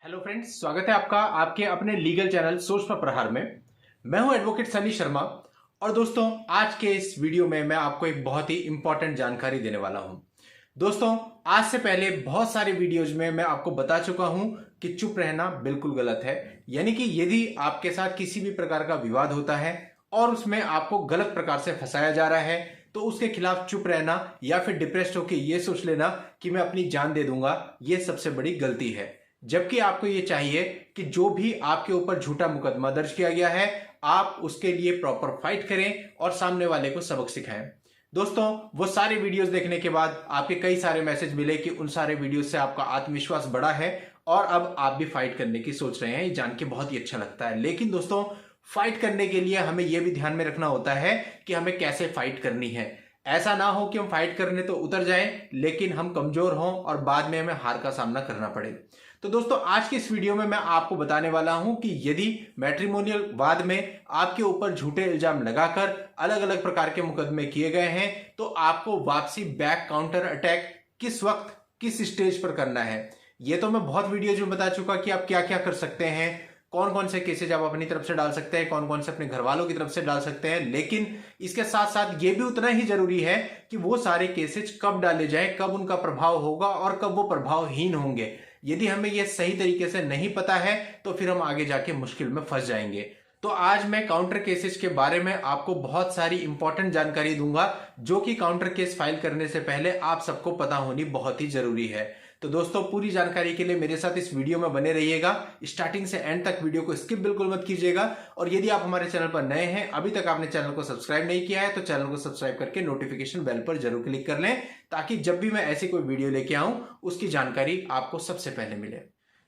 Hello friends, स्वागत है आपका आपके अपने लीगल चैनल सोच पर प्रहार में। मैं हूं एडवोकेट सनी शर्मा। और दोस्तों, आज के इस वीडियो में मैं आपको एक बहुत ही इंपॉर्टेंट जानकारी देने वाला हूं। दोस्तों, आज से पहले बहुत सारे वीडियोज में मैं आपको बता चुका हूं कि चुप रहना बिल्कुल गलत है। यानी कि यदि आपके साथ किसी भी प्रकार का विवाद होता है और उसमें आपको गलत प्रकार से फंसाया जा रहा है तो उसके खिलाफ चुप रहना या फिर डिप्रेस्ड होकर यह सोच लेना कि मैं अपनी जान दे दूंगा, यह सबसे बड़ी गलती है। जबकि आपको यह चाहिए कि जो भी आपके ऊपर झूठा मुकदमा दर्ज किया गया है, आप उसके लिए प्रॉपर फाइट करें और सामने वाले को सबक सिखाएं। दोस्तों, वो सारे वीडियोस देखने के बाद आपके कई सारे मैसेज मिले कि उन सारे वीडियोस से आपका आत्मविश्वास बढ़ा है और अब आप भी फाइट करने की सोच रहे हैं। ये जान के बहुत ही अच्छा लगता है। लेकिन दोस्तों, फाइट करने के लिए हमें यह भी ध्यान में रखना होता है कि हमें कैसे फाइट करनी है। ऐसा ना हो कि हम फाइट करने तो उतर जाएं लेकिन हम कमजोर हों और बाद में हमें हार का सामना करना पड़े। तो दोस्तों, आज की इस वीडियो में मैं आपको बताने वाला हूं कि यदि मैट्रिमोनियल वाद में आपके ऊपर झूठे इल्जाम लगाकर अलग अलग प्रकार के मुकदमे किए गए हैं तो आपको वापसी बैक काउंटर अटैक किस वक्त किस स्टेज पर करना है। यह तो मैं बहुत वीडियोज में बता चुका कि आप क्या क्या कर सकते हैं, कौन कौन से केसेज आप अपनी तरफ से डाल सकते हैं, कौन कौन से अपने घर वालों की तरफ से डाल सकते हैं। लेकिन इसके साथ साथ ये भी उतना ही जरूरी है कि वो सारे केसेज कब डाले जाएं, कब उनका प्रभाव होगा और कब वो प्रभावहीन होंगे। यदि हमें यह सही तरीके से नहीं पता है तो फिर हम आगे जाके मुश्किल में फंस जाएंगे। तो आज मैं काउंटर केसेस के बारे में आपको बहुत सारी इंपॉर्टेंट जानकारी दूंगा जो कि काउंटर केस फाइल करने से पहले आप सबको पता होनी बहुत ही जरूरी है। तो दोस्तों, पूरी जानकारी के लिए मेरे साथ इस वीडियो में बने रहिएगा। स्टार्टिंग से एंड तक वीडियो को स्किप बिल्कुल मत कीजिएगा। और यदि आप हमारे चैनल पर नए हैं, अभी तक आपने चैनल को सब्सक्राइब नहीं किया है तो चैनल को सब्सक्राइब करके नोटिफिकेशन बेल पर जरूर क्लिक कर लें ताकि जब भी मैं ऐसी कोई वीडियो लेके आऊं उसकी जानकारी आपको सबसे पहले मिले।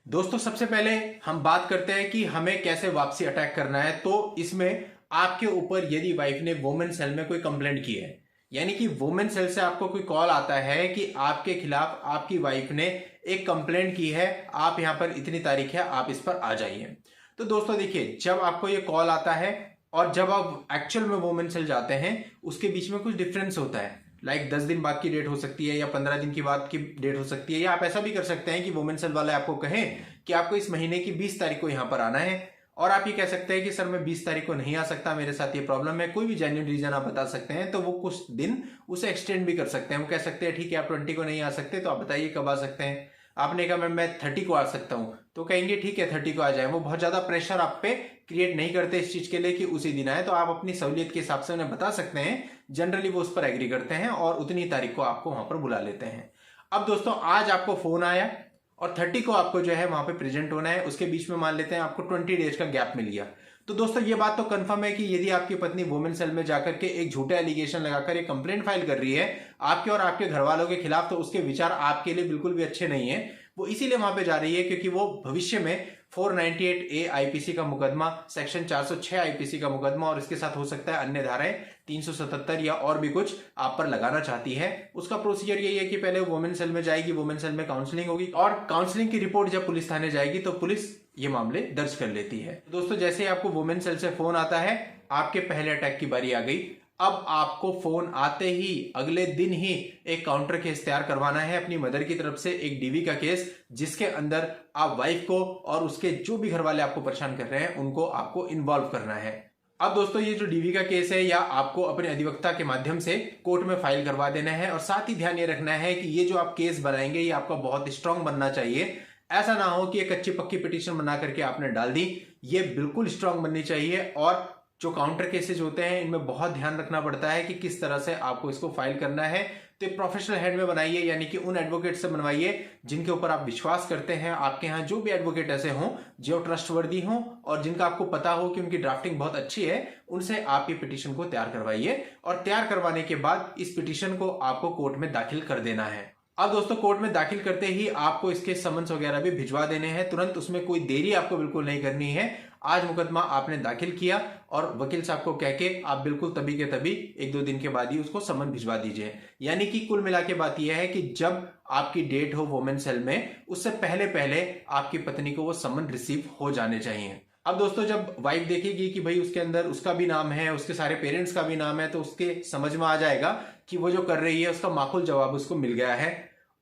दोस्तों, सबसे पहले हम बात करते हैं कि हमें कैसे वापसी अटैक करना है। तो इसमें आपके ऊपर यदि वाइफ ने वुमेन सेल में कोई कंप्लेंट की है, यानी कि वुमेन सेल से आपको कोई कॉल आता है कि आपके खिलाफ आपकी वाइफ ने एक कंप्लेंट की है, आप यहां पर इतनी तारीख है, आप इस पर आ जाइए। तो दोस्तों देखिए, जब आपको ये कॉल आता है और जब आप एक्चुअल में वुमेन सेल जाते हैं उसके बीच में कुछ डिफरेंस होता है। लाइक 10 दिन बाद की डेट हो सकती है या 15 दिन की बाद की डेट हो सकती है, या आप ऐसा भी कर सकते हैं कि वुमेन सेल वाले आपको कहें कि आपको इस महीने की 20 तारीख को यहां पर आना है और आप ये कह सकते हैं कि सर मैं 20 तारीख को नहीं आ सकता, मेरे साथ ये प्रॉब्लम है। कोई भी जेन्युइन रीजन आप बता सकते हैं तो वो कुछ दिन उसे एक्सटेंड भी कर सकते हैं। वो कह सकते हैं ठीक है, आप 20 को नहीं आ सकते तो आप बताइए कब आ सकते हैं। आपने कहा मैं 30 को आ सकता हूं तो कहेंगे ठीक है 30 को आ जाए। वो बहुत ज्यादा प्रेशर आप पे क्रिएट नहीं करते इस चीज के लिए कि उसी दिन आए, तो आप अपनी सहूलियत के हिसाब से उन्हें बता सकते हैं। जनरली वो उस पर एग्री करते हैं और उतनी तारीख को आपको वहां पर बुला लेते हैं। अब दोस्तों, आज आपको फोन आया और 30 को आपको जो है वहां पे प्रेजेंट होना है। उसके बीच में मान लेते हैं आपको 20 डेज का गैप मिल गया। तो दोस्तों, ये बात तो कंफर्म है कि यदि आपकी पत्नी वुमेन सेल में जाकर के एक झूठे एलिगेशन लगाकर एक कंप्लेंट फाइल कर रही है आपके और आपके घर वालों के खिलाफ, तो उसके विचार आपके लिए बिल्कुल भी अच्छे नहीं है। वो इसीलिए वहां पे जा रही है क्योंकि वो भविष्य में 498A आईपीसी का मुकदमा, सेक्शन 406 आईपीसी का मुकदमा और इसके साथ हो सकता है अन्य धाराएं 377 या और भी कुछ आप पर लगाना चाहती है। उसका प्रोसीजर यही है कि पहले वुमेन सेल में जाएगी, वुमेन सेल में काउंसलिंग होगी और काउंसलिंग की रिपोर्ट जब पुलिस थाने जाएगी तो पुलिस ये मामले दर्ज कर लेती है। दोस्तों, जैसे ही आपको वुमेन सेल से फोन आता है, आपके पहले अटैक की बारी आ गई। अब आपको फोन आते ही अगले दिन ही एक काउंटर केस तैयार करवाना है अपनी मदर की तरफ से, एक डीवी का केस जिसके अंदर आप वाइफ को और उसके जो भी घर वाले आपको परेशान कर रहे हैं उनको आपको इन्वॉल्व करना है। अब दोस्तों, ये जो डीवी का केस है या आपको अपने अधिवक्ता के माध्यम से कोर्ट में फाइल करवा देना है। और साथ ही ध्यान ये रखना है कि ये जो आप केस बनाएंगे ये आपका बहुत स्ट्रांग बनना चाहिए। ऐसा ना हो कि एक अच्छी पक्की पिटीशन बना करके आपने डाल दी, ये बिल्कुल स्ट्रांग बननी चाहिए। और जो काउंटर केसेज होते हैं इनमें बहुत ध्यान रखना पड़ता है कि किस तरह से आपको इसको फाइल करना है। तो प्रोफेशनल हेड में बनाइए, यानी कि उन एडवोकेट से बनवाइए जिनके ऊपर आप विश्वास करते हैं। आपके यहाँ जो भी एडवोकेट ऐसे हों जो ट्रस्टवर्दी हों और जिनका आपको पता हो कि उनकी ड्राफ्टिंग बहुत अच्छी है, उनसे आप ये पिटीशन को तैयार करवाइए। और तैयार करवाने के बाद इस पिटीशन को आपको कोर्ट में दाखिल कर देना है। अब दोस्तों, कोर्ट में दाखिल करते ही आपको इसके समन्स वगैरह भी भिजवा देने हैं तुरंत, उसमें कोई देरी आपको बिल्कुल नहीं करनी है। आज मुकदमा आपने दाखिल किया और वकील साहब को कह के आप बिल्कुल तभी के तभी 1-2 दिन के बाद ही उसको समन भिजवा दीजिए। यानी कि कुल मिला के बात यह है कि जब आपकी डेट हो वुमेन सेल में, उससे पहले पहले आपकी पत्नी को वो समन रिसीव हो जाने चाहिए। अब दोस्तों, जब वाइफ देखेगी कि भाई उसके अंदर उसका भी नाम है, उसके सारे पेरेंट्स का भी नाम है, तो उसके समझ में आ जाएगा कि वो जो कर रही है उसका माकूल जवाब उसको मिल गया है।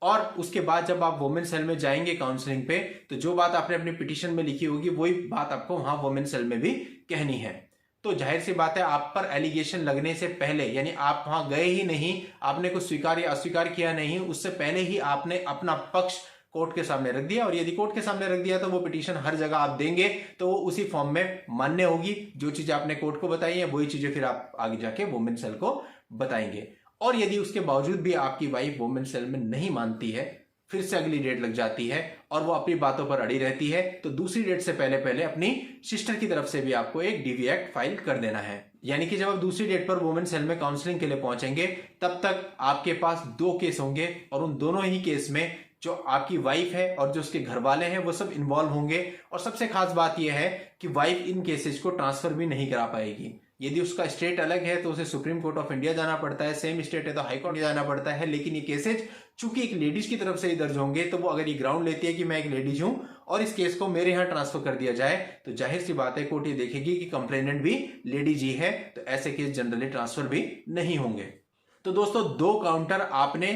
और उसके बाद जब आप वुमेन सेल में जाएंगे काउंसलिंग पे, तो जो बात आपने अपनी पिटीशन में लिखी होगी वही बात आपको वहां वुमेन सेल में भी कहनी है। तो जाहिर सी बात है, आप पर एलिगेशन लगने से पहले, यानी आप वहां गए ही नहीं, आपने कुछ स्वीकार या अस्वीकार किया नहीं, उससे पहले ही आपने अपना पक्ष कोर्ट के सामने रख दिया। और यदि कोर्ट के सामने रख दिया तो वो पिटीशन हर जगह आप देंगे तो वो उसी फॉर्म में मान्य होगी। जो चीजें आपने कोर्ट को बताई है वही चीजें फिर आप आगे जाके वुमेन सेल को बताएंगे। और यदि उसके बावजूद भी आपकी वाइफ वुमेन सेल में नहीं मानती है, फिर से अगली डेट लग जाती है और वो अपनी बातों पर अड़ी रहती है, तो दूसरी डेट से पहले पहले अपनी सिस्टर की तरफ से भी आपको एक डीवी एक्ट फाइल कर देना है। यानी कि जब आप दूसरी डेट पर वुमेन सेल में काउंसलिंग के लिए पहुंचेंगे, तब तक आपके पास 2 केस होंगे और उन दोनों ही केस में जो आपकी वाइफ है और जो उसके घर वाले हैं वो सब इन्वॉल्व होंगे। और सबसे खास बात यह है कि वाइफ इन केसेस को ट्रांसफर भी नहीं करा पाएगी। यदि उसका स्टेट अलग है तो उसे सुप्रीम कोर्ट ऑफ इंडिया जाना पड़ता है, सेम स्टेट है तो हाई कोर्ट जाना पड़ता है। लेकिन ये केसेज चूंकि एक लेडीज की तरफ से ही दर्ज होंगे, तो वो अगर ये ग्राउंड लेती है कि मैं एक लेडीज हूं और इस केस को मेरे यहां ट्रांसफर कर दिया जाए, तो जाहिर सी बात है कोर्ट ये देखेगी कि कंप्लेनेंट भी लेडीज ही है, तो ऐसे केस जनरली ट्रांसफर भी नहीं होंगे। तो दोस्तों 2 काउंटर आपने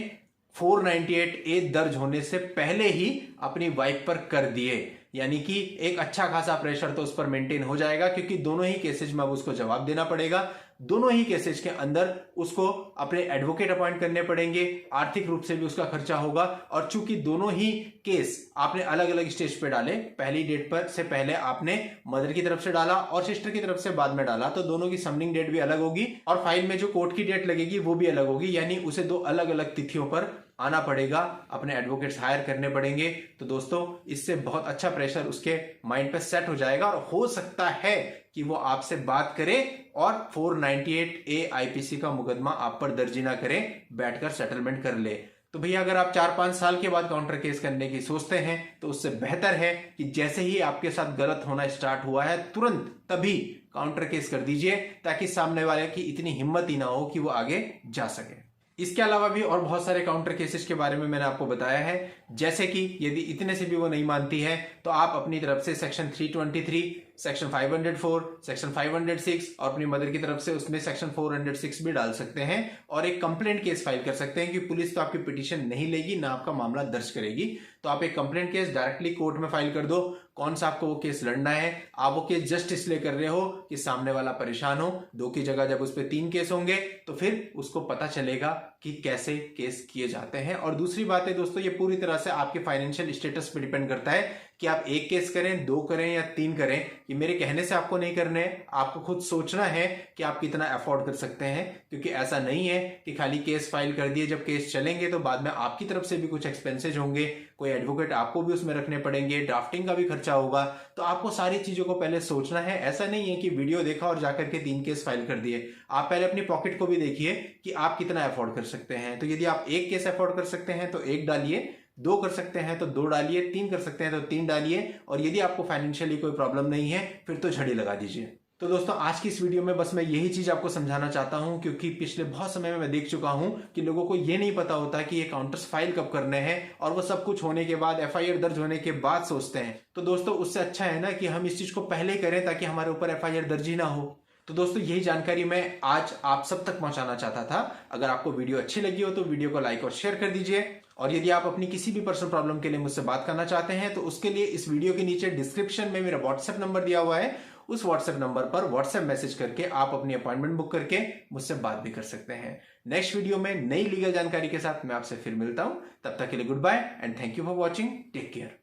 498A दर्ज होने से पहले ही अपनी वाइफ पर कर दिए, यानी कि एक अच्छा खासा प्रेशर तो उस पर मेंटेन हो जाएगा, क्योंकि दोनों ही केसेज में अब उसको जवाब देना पड़ेगा। दोनों ही केसेज के अंदर उसको अपने एडवोकेट अपॉइंट करने पड़ेंगे, आर्थिक रूप से भी उसका खर्चा होगा। और चूंकि दोनों ही केस आपने अलग अलग स्टेज पे डाले, पहली डेट पर से पहले आपने मदर की तरफ से डाला और सिस्टर की तरफ से बाद में डाला, तो दोनों की समनिंग डेट भी अलग होगी और फाइल में जो कोर्ट की डेट लगेगी वो भी अलग होगी। यानी उसे 2 अलग अलग तिथियों पर आना पड़ेगा, अपने एडवोकेट्स हायर करने पड़ेंगे। तो दोस्तों इससे बहुत अच्छा प्रेशर उसके माइंड पे सेट हो जाएगा और हो सकता है कि वो आपसे बात करे और 498A आईपीसी का मुकदमा आप पर दर्ज ना करे, बैठकर सेटलमेंट कर ले। तो भैया अगर आप 4-5 साल के बाद काउंटर केस करने की सोचते हैं, तो उससे बेहतर है कि जैसे ही आपके साथ गलत होना स्टार्ट हुआ है तुरंत तभी काउंटर केस कर दीजिए, ताकि सामने वाले की इतनी हिम्मत ही ना हो कि वो आगे जा सके। इसके अलावा भी और बहुत सारे काउंटर केसेस के बारे में मैंने आपको बताया है, जैसे कि यदि इतने से भी वो नहीं मानती है तो आप अपनी तरफ से सेक्शन 323, सेक्शन 504, सेक्शन 506 और अपनी मदर की तरफ से उसमें सेक्शन 406 भी डाल सकते हैं और एक कंप्लेंट केस फाइल कर सकते हैं कि पुलिस तो आपकी पिटीशन नहीं लेगी, ना आपका मामला दर्ज करेगी। तो आप एक कंप्लेंट केस डायरेक्टली कोर्ट में फाइल कर दो। कौन सा आपको वो केस लड़ना है, आप वो केस जस्ट इसलिए कर रहे हो कि सामने वाला परेशान हो। 2 की जगह जब उस पर 3 केस होंगे तो फिर उसको पता चलेगा कि कैसे केस किए जाते हैं। और दूसरी बात है दोस्तों, ये पूरी तरह से आपके फाइनेंशियल स्टेटस पे डिपेंड करता है कि आप 1 केस करें, 2 करें या 3 करें। ये मेरे कहने से आपको नहीं करने हैं, आपको खुद सोचना है कि आप कितना अफोर्ड कर सकते हैं। क्योंकि ऐसा नहीं है कि खाली केस फाइल कर दिए, जब केस चलेंगे तो बाद में आपकी तरफ से भी कुछ एक्सपेंसेज होंगे, कोई एडवोकेट आपको भी उसमें रखने पड़ेंगे, ड्राफ्टिंग का भी खर्चा होगा। तो आपको सारी चीजों को पहले सोचना है। ऐसा नहीं है कि वीडियो देखा और जाकर के 3 केस फाइल कर दिए। आप पहले अपनी पॉकेट को भी देखिए कि आप कितना अफोर्ड कर सकते हैं। तो यदि आप 1 केस अफोर्ड कर सकते हैं तो 1 डालिए, 2 कर सकते हैं तो 2 डालिए, 3 कर सकते हैं तो 3 डालिए, और यदि आपको फाइनेंशियली कोई प्रॉब्लम नहीं है फिर तो झड़ी लगा दीजिए। तो दोस्तों आज की इस वीडियो में बस मैं यही चीज आपको समझाना चाहता हूं, क्योंकि पिछले बहुत समय में मैं देख चुका हूं कि लोगों को ये नहीं पता होता कि ये काउंटर्स फाइल कब करने हैं, और वो सब कुछ होने के बाद, एफआईआर दर्ज होने के बाद सोचते हैं। तो दोस्तों उससे अच्छा है ना कि हम इस चीज को पहले करें, ताकि हमारे ऊपर एफआईआर दर्ज ही ना हो। तो दोस्तों यही जानकारी मैं आज आप सब तक पहुंचाना चाहता था। अगर आपको वीडियो अच्छी लगी हो तो वीडियो को लाइक और शेयर कर दीजिए, और यदि आप अपनी किसी भी पर्सनल प्रॉब्लम के लिए मुझसे बात करना चाहते हैं तो उसके लिए इस वीडियो के नीचे डिस्क्रिप्शन में मेरा व्हाट्सएप नंबर दिया हुआ है। उस व्हाट्सएप नंबर पर व्हाट्सएप मैसेज करके आप अपनी अपॉइंटमेंट बुक करके मुझसे बात भी कर सकते हैं। नेक्स्ट वीडियो में नई लीगल जानकारी के साथ मैं आपसे फिर मिलता हूं। तब तक के लिए goodbye and thank you for watching. Take care.